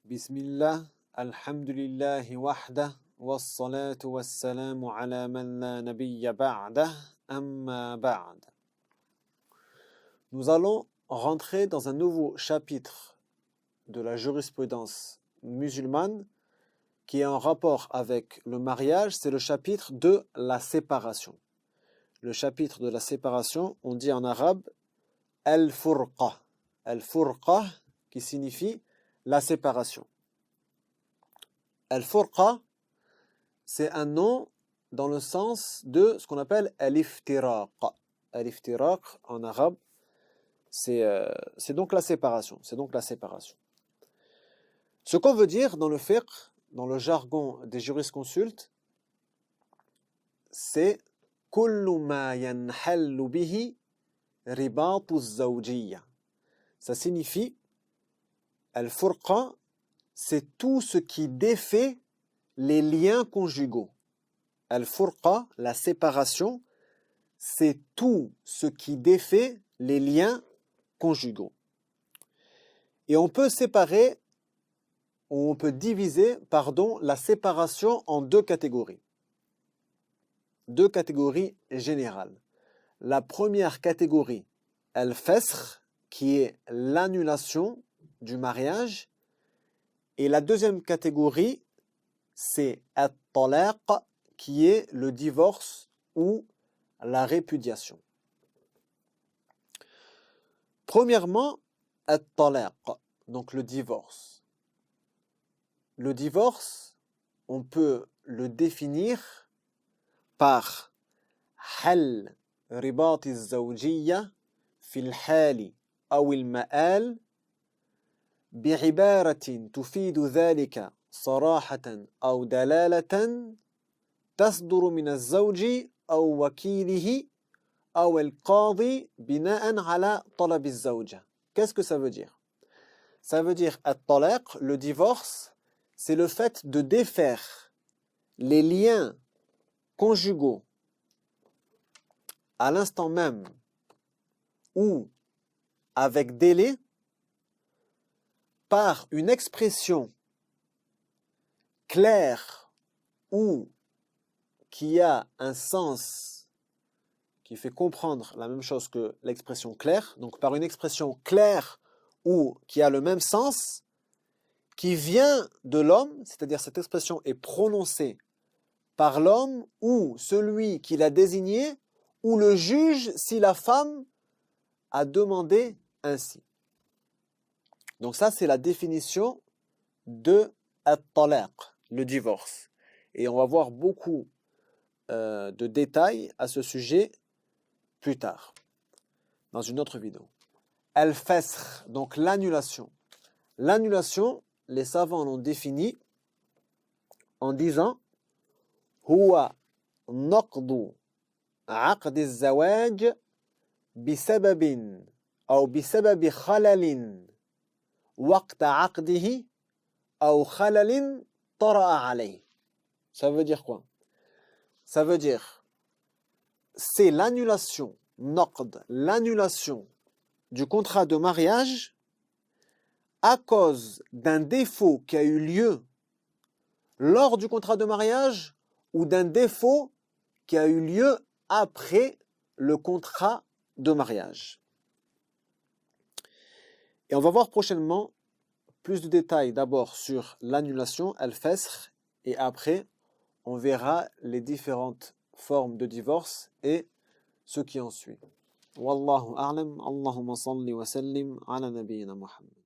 Bismillah, alhamdulillahi wahdah, wassalatu wassalamu ala man la nabiyya ba'dah, amma ba'd. Nous allons rentrer dans un nouveau chapitre de la jurisprudence musulmane qui est en rapport avec le mariage, c'est le chapitre de la séparation. Le chapitre de la séparation, on dit en arabe al-furqa. Al-furqa qui signifie la séparation. Al-furqa, c'est un nom dans le sens de ce qu'on appelle al-iftiraq. Al-iftiraq en arabe, c'est donc la séparation. C'est donc la séparation. Ce qu'on veut dire dans le fiqh, dans le jargon des jurisconsultes, c'est kullu ma yanhallu bihi ribatu zawjiyya. Ça signifie al-furqa, c'est tout ce qui défait les liens conjugaux. Al-furqa, la séparation, c'est tout ce qui défait les liens conjugaux. Et on peut séparer, ou on peut diviser, la séparation en deux catégories. Deux catégories générales. La première catégorie, al-fasakh, qui est l'annulation du mariage. Et la deuxième catégorie, c'est at-talaq, qui est le divorce ou la répudiation. Premièrement, at-talaq, donc le divorce. Le divorce, on peut le définir par hal ribati az-zawjiyya fil hali aw al-ma'al بعبارة تفيد ذلك صراحة أو دلالة تصدر من الزوج أو وكيله أو القاضي بناء على طلب الزوجة. Qu'est-ce que ça veut dire? Ça veut dire at-talaq, le divorce, c'est le fait de défaire les liens conjugaux à l'instant même ou avec délai par une expression claire ou qui a un sens qui fait comprendre la même chose que l'expression claire, donc par une expression claire ou qui a le même sens, qui vient de l'homme, c'est-à-dire cette expression est prononcée par l'homme ou celui qui l'a désigné, ou le juge si la femme a demandé ainsi. Donc ça, c'est la définition de at-talaq, le divorce. Et on va voir beaucoup de détails à ce sujet plus tard, dans une autre vidéo. Al-fasakh, donc l'annulation. L'annulation, les savants l'ont définie en disant huwa naqdu aqd az-zawaj bisababin aw bisababi khalalin وقت عقده أو خلل طرأ عليه. Ça veut dire quoi? Ça veut dire c'est l'annulation, naqd, l'annulation du contrat de mariage à cause d'un défaut qui a eu lieu lors du contrat de mariage ou d'un défaut qui a eu lieu après le contrat de mariage. Et on va voir prochainement plus de détails d'abord sur l'annulation, al-fasakh, et après on verra les différentes formes de divorce et ce qui en suit. Wallahu a'lam, Allahumma salli wa sallim ala nabiyyina Muhammad.